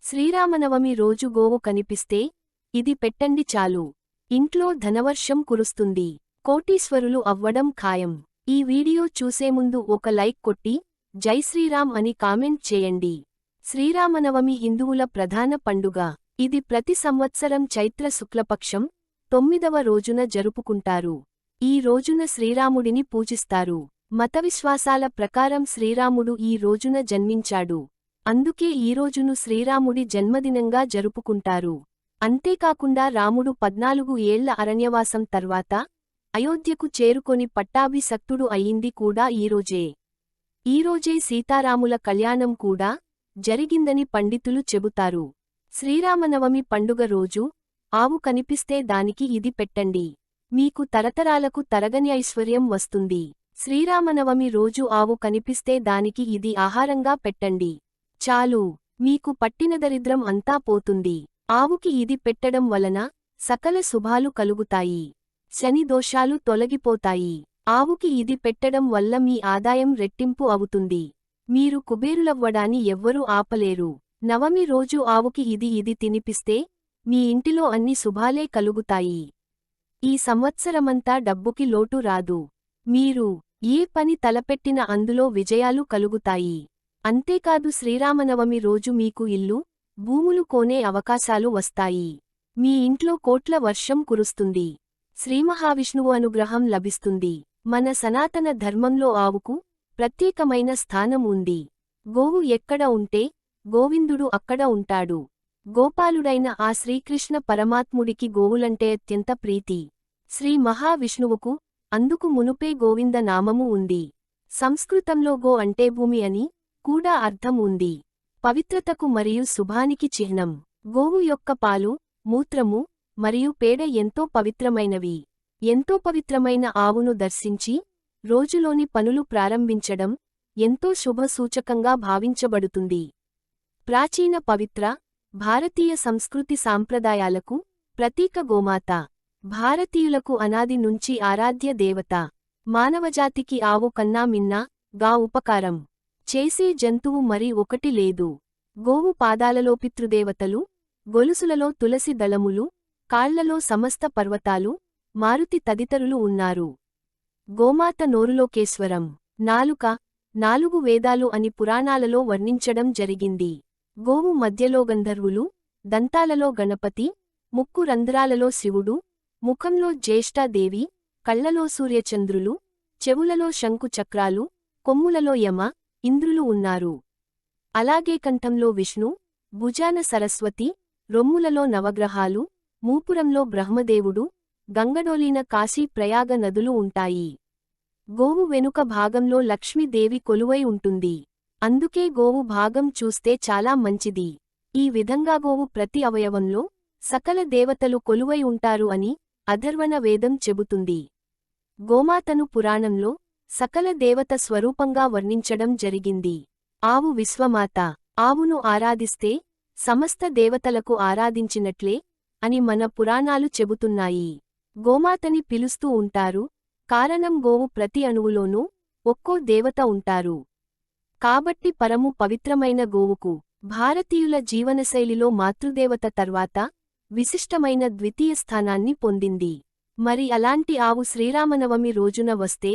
శ్రీరామనవమి రోజు గోవు కనిపిస్తే ఇది పెట్టండి చాలు. ఇంట్లో ధనవర్షం కురుస్తుంది. కోటీశ్వరులు అవ్వడం ఖాయం. ఈ వీడియో చూసే ముందు ఒక లైక్ కొట్టి జై శ్రీరామ్ అని కామెంట్ చేయండి. శ్రీరామనవమి హిందువుల ప్రధాన పండుగ. ఇది ప్రతి సంవత్సరం చైత్ర శుక్లపక్షం 9వ రోజున జరుపుకుంటారు. ఈ రోజున శ్రీరాముడిని పూజిస్తారు. మతవిశ్వాసాల ప్రకారం శ్రీరాముడు ఈ రోజున జన్మించాడు. అందుకే ఈ రోజును శ్రీరాముడి జన్మదినంగా జరుపుకుంటారు. అంతేకాకుండా రాముడు 14 ఏళ్ల అరణ్యవాసం తర్వాత అయోధ్యకు చేరుకొని పట్టాభిషిక్తుడు అయింది కూడా ఈరోజే. ఈరోజే సీతారాముల కళ్యాణం కూడా జరిగిందని పండితులు చెబుతారు. శ్రీరామనవమి పండుగ రోజు ఆవు కనిపిస్తే దానికి ఇది పెట్టండి. మీకు తరతరాలకు తరగని ఐశ్వర్యం వస్తుంది. శ్రీరామనవమి రోజు ఆవు కనిపిస్తే దానికి ఇది ఆహారంగా పెట్టండి చాలు. మీకు పట్టిన దరిద్రం అంతా పోతుంది. ఆవుకి ఇది పెట్టడం వలన సకల శుభాలు కలుగుతాయి. శని దోషాలు తొలగిపోతాయి. ఆవుకి ఇది పెట్టడం వల్ల మీ ఆదాయం రెట్టింపు అవుతుంది. మీరు కుబేరులవ్వడాన్ని ఎవ్వరూ ఆపలేరు. నవమి రోజు ఆవుకి ఇది తినిపిస్తే మీ ఇంటిలో అన్ని శుభాలే కలుగుతాయి. ఈ సంవత్సరమంతా డబ్బుకి లోటు రాదు. మీరు ఏ పని తలపెట్టిన అందులో విజయాలు కలుగుతాయి. అంతేకాదు శ్రీరామనవమి రోజు మీకు ఇల్లు, భూములు కొనే అవకాశాలు వస్తాయి. మీ ఇంట్లో కోట్ల వర్షం కురుస్తుంది. శ్రీమహావిష్ణువు అనుగ్రహం లభిస్తుంది. మన సనాతన ధర్మంలో ఆవుకు ప్రత్యేకమైన స్థానం ఉంది. గోవు ఎక్కడ ఉంటే గోవిందుడు అక్కడ ఉంటాడు. గోపాలుడైన ఆ శ్రీకృష్ణ పరమాత్ముడికి గోవులంటే అత్యంత ప్రీతి. శ్రీ మహావిష్ణువుకు అందుకు మునుపే గోవింద నామము ఉంది. సంస్కృతంలో గో అంటే భూమి అని కూడా అర్థం ఉంది. పవిత్రతకు మరియు శుభానికి చిహ్నం. గోవు యొక్క పాలు, మూత్రము మరియు పేడ ఎంతో పవిత్రమైనవి. ఎంతో పవిత్రమైన ఆవును దర్శించి రోజులోని పనులు ప్రారంభించడం ఎంతో శుభ సూచకంగా భావించబడుతుంది. ప్రాచీన పవిత్ర భారతీయ సంస్కృతి సాంప్రదాయాలకు ప్రతీక గోమాత. భారతీయులకు అనాది నుంచి ఆరాధ్య దేవత. మానవజాతికి ఆవు కన్నా మిన్నా గా ఉపకారం చేసే జంతువు మరి ఒకటి లేదు. గోవు పాదాలలో పితృదేవతలు, గొలుసులలో తులసి దళములు, కాళ్లలో సమస్త పర్వతాలు, మారుతి తదితరులు ఉన్నారు. గోమాత నోరులోకేశ్వరం, నాలుక, 4 వేదాలు అని పురాణాలలో వర్ణించడం జరిగింది. గోవు మధ్యలో గంధర్వులు, దంతాలలో గణపతి, ముక్కు రంధ్రాలలో శివుడు, ముఖంలో జ్యేష్ఠాదేవి, కళ్లలో సూర్యచంద్రులు, చెవులలో శంకు చక్రాలు, కొమ్ములలో యమ, ఇంద్రులు ఉన్నారు. అలాగే కంఠంలో విష్ణు, భుజాన సరస్వతి, రొమ్ములలో నవగ్రహాలు, మూపురంలో బ్రహ్మదేవుడు, గంగడోలిన కాశీ ప్రయాగ నదులు ఉంటాయి. గోవు వెనుక భాగంలో లక్ష్మీదేవి కొలువై ఉంటుంది. అందుకే గోవు భాగం చూస్తే చాలా మంచిది. ఈ విధంగా గోవు ప్రతి అవయవంలో సకల దేవతలు కొలువై ఉంటారు అని అథర్వణ వేదం చెబుతుంది. గోమాతను పురాణంలో సకల దేవత స్వరూపంగా వర్ణించడం జరిగింది. ఆవు విశ్వమాత. ఆవును ఆరాధిస్తే సమస్త దేవతలకు ఆరాధించినట్లే అని మన పురాణాలు చెబుతున్నాయి. గోమాతని పిలుస్తూ ఉంటారు. కారణం గోవు ప్రతి అణువులోనూ ఒక్కో దేవత ఉంటారు. కాబట్టి పరము పవిత్రమైన గోవుకు భారతీయుల జీవనశైలిలో మాతృదేవత తర్వాత విశిష్టమైన ద్వితీయ స్థానాన్ని పొందింది. మరి అలాంటి ఆవు శ్రీరామనవమి రోజున వస్తే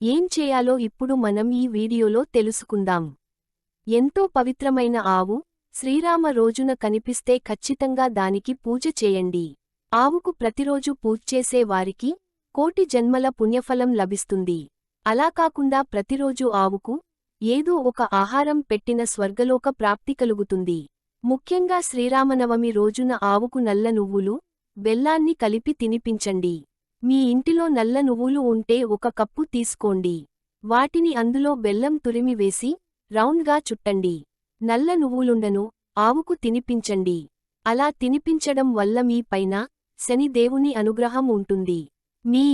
ఏం చేయాలో ఇప్పుడు మనం ఈ వీడియోలో తెలుసుకుందాం. ఎంతో పవిత్రమైన ఆవు శ్రీరామ రోజున కనిపిస్తే ఖచ్చితంగా దానికి పూజ చేయండి. ఆవుకు ప్రతిరోజు పూజ్చేసే వారికి కోటి జన్మల పుణ్యఫలం లభిస్తుంది. అలా కాకుండా ప్రతిరోజు ఆవుకు ఏదో ఒక ఆహారం పెట్టిన స్వర్గలోక ప్రాప్తి కలుగుతుంది. ముఖ్యంగా శ్రీరామనవమి రోజున ఆవుకు నల్ల నువ్వులు, బెల్లాన్ని కలిపి తినిపించండి. మీ ఇంటిలో నల్ల నువ్వులు ఉంటే 1 కప్పు తీసుకోండి. వాటిని అందులో బెల్లం తురిమి వేసి రౌండ్గా చుట్టండి. నల్ల నువ్వులుండను ఆవుకు తినిపించండి. అలా తినిపించడం వల్ల మీ పైన శని దేవుని అనుగ్రహం ఉంటుంది. మీ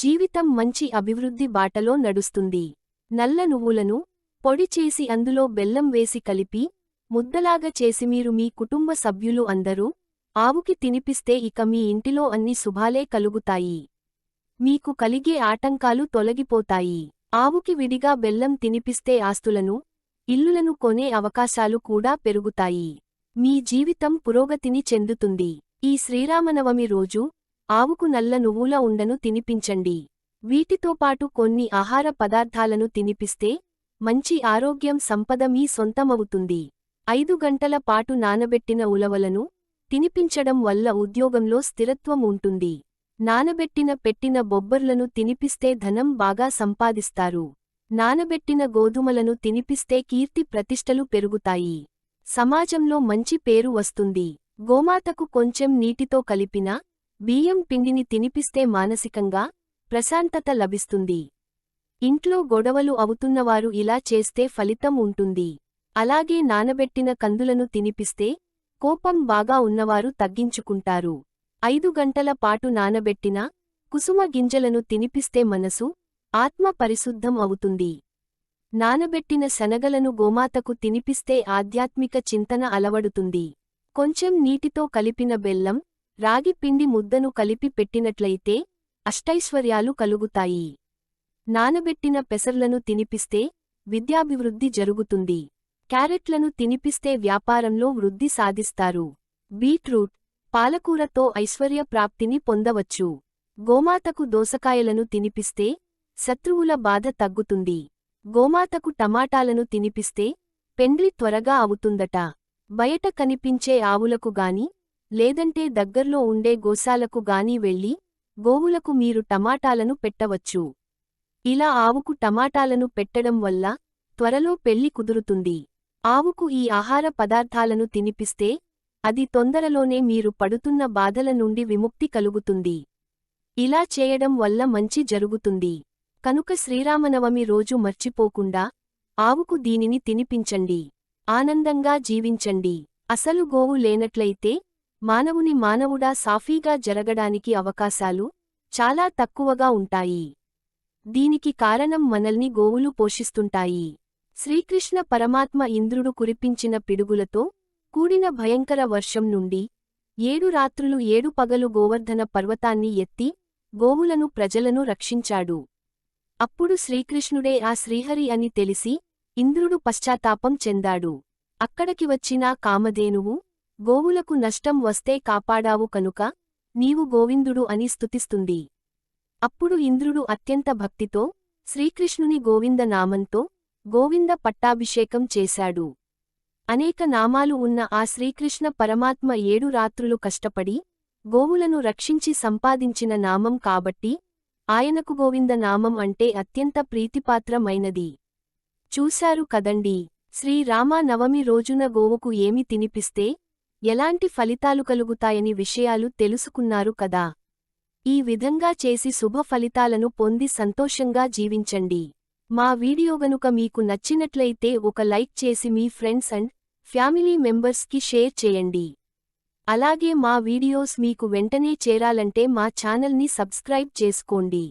జీవితం మంచి అభివృద్ధి బాటలో నడుస్తుంది. నల్ల నువ్వులను పొడి చేసి అందులో బెల్లం వేసి కలిపి ముద్దలాగా చేసి మీరు మీ కుటుంబ సభ్యులు అందరూ ఆవుకి తినిపిస్తే ఇక మీ ఇంటిలో అన్ని శుభాలే కలుగుతాయి. మీకు కలిగే ఆటంకాలు తొలగిపోతాయి. ఆవుకి విడిగా బెల్లం తినిపిస్తే ఆస్తులను, ఇల్లులను కొనే అవకాశాలు కూడా పెరుగుతాయి. మీ జీవితం పురోగతిని చెందుతుంది. ఈ శ్రీరామనవమి రోజు ఆవుకు నల్ల నువ్వుల ఉండను తినిపించండి. వీటితో పాటు కొన్ని ఆహార పదార్థాలను తినిపిస్తే మంచి ఆరోగ్యం సంపద మీ సొంతమవుతుంది. 5 గంటల పాటు నానబెట్టిన ఉలవలను తినిపించడం వల్ల ఉద్యోగంలో స్థిరత్వం ఉంటుంది. నానబెట్టిన పెట్టిన బొబ్బర్లను తినిపిస్తే ధనం బాగా సంపాదిస్తారు. నానబెట్టిన గోధుమలను తినిపిస్తే కీర్తి ప్రతిష్టలు పెరుగుతాయి. సమాజంలో మంచి పేరు వస్తుంది. గోమాతకు కొంచెం నీటితో కలిపిన బియ్యం పిండిని తినిపిస్తే మానసికంగా ప్రశాంతత లభిస్తుంది. ఇంట్లో గొడవలు అవుతున్నవారు ఇలా చేస్తే ఫలితం ఉంటుంది. అలాగే నానబెట్టిన కందులను తినిపిస్తే కోపం బాగా ఉన్నవారు తగ్గించుకుంటారు. 5 గంటల పాటు నానబెట్టిన కుసుమ గింజలను తినిపిస్తే మనసు, ఆత్మ పరిశుద్ధం అవుతుంది. నానబెట్టిన శనగలను గోమాతకు తినిపిస్తే ఆధ్యాత్మిక చింతన అలవడుతుంది. కొంచెం నీటితో కలిపిన బెల్లం, రాగి పిండి ముద్దను కలిపి పెట్టినట్లయితే అష్టైశ్వర్యాలు కలుగుతాయి. నానబెట్టిన పెసర్లను తినిపిస్తే విద్యాభివృద్ధి జరుగుతుంది. క్యారెట్లను తినిపిస్తే వ్యాపారంలో వృద్ధి సాధిస్తారు. బీట్రూట్, పాలకూరతో ఐశ్వర్య ప్రాప్తిని పొందవచ్చు. గోమాతకు దోసకాయలను తినిపిస్తే శత్రువుల బాధ తగ్గుతుంది. గోమాతకు టమాటాలను తినిపిస్తే పెండ్లి త్వరగా అవుతుందట. బయట కనిపించే ఆవులకు గాని లేదంటే దగ్గర్లో ఉండే గోశాలకు గాని వెళ్ళి గోవులకు మీరు టమాటాలను పెట్టవచ్చు. ఇలా ఆవుకు టమాటాలను పెట్టడం వల్ల త్వరలో పెళ్లి కుదురుతుంది. ఆవుకు ఈ ఆహార పదార్థాలను తినిపిస్తే అది తొందరలోనే మీరు పడుతున్న బాధల నుండి విముక్తి కలుగుతుంది. ఇలా చేయడం వల్ల మంచి జరుగుతుంది. కనుక శ్రీరామనవమి రోజు మర్చిపోకుండా ఆవుకు దీనిని తినిపించండి. ఆనందంగా జీవించండి. అసలు గోవు లేనట్లయితే మానవుడా సాఫీగా జరగడానికి అవకాశాలు చాలా తక్కువగా ఉంటాయి. దీనికి కారణం మనల్ని గోవులు పోషిస్తుంటాయి. శ్రీకృష్ణ పరమాత్మ ఇంద్రుడు కురిపించిన పిడుగులతో కూడిన భయంకర వర్షం నుండి 7 రాత్రులు 7 పగలు గోవర్ధన పర్వతాన్ని ఎత్తి గోవులను ప్రజలను రక్షించాడు. అప్పుడు శ్రీకృష్ణుడే ఆ శ్రీహరి అని తెలిసి ఇంద్రుడు పశ్చాత్తాపం చెందాడు. అక్కడికి వచ్చిన కామధేనువు గోవులకు నష్టం వస్తే కాపాడావు కనుక నీవు గోవిందుడు అని స్తుతిస్తుంది. అప్పుడు ఇంద్రుడు అత్యంత భక్తితో శ్రీకృష్ణుని గోవింద నామంతో గోవింద పట్టాభిషేకం చేశాడు. అనేక నామాలు ఉన్న ఆ శ్రీకృష్ణ పరమాత్మ 7 రాత్రులు కష్టపడి గోవులను రక్షించి సంపాదించిన నామం కాబట్టి ఆయనకు గోవింద నామం అంటే అత్యంత ప్రీతిపాత్రమైనది. చూశారు కదండీ, శ్రీరామ నవమి రోజున గోవుకు ఏమి తినిపిస్తే ఎలాంటి ఫలితాలు కలుగుతాయని విషయాలు తెలుసుకున్నారు కదా. ఈ విధంగా చేసి శుభ ఫలితాలను పొంది సంతోషంగా జీవించండి. మా వీడియో గనుక మీకు నచ్చినట్లయితే ఒక లైక్ చేసి మీ ఫ్రెండ్స్ అండ్ ఫ్యామిలీ మెంబర్స్కి షేర్ చేయండి. అలాగే మా వీడియోస్ మీకు వెంటనే చేరాలంటే మా ఛానల్ని సబ్స్క్రైబ్ చేసుకోండి.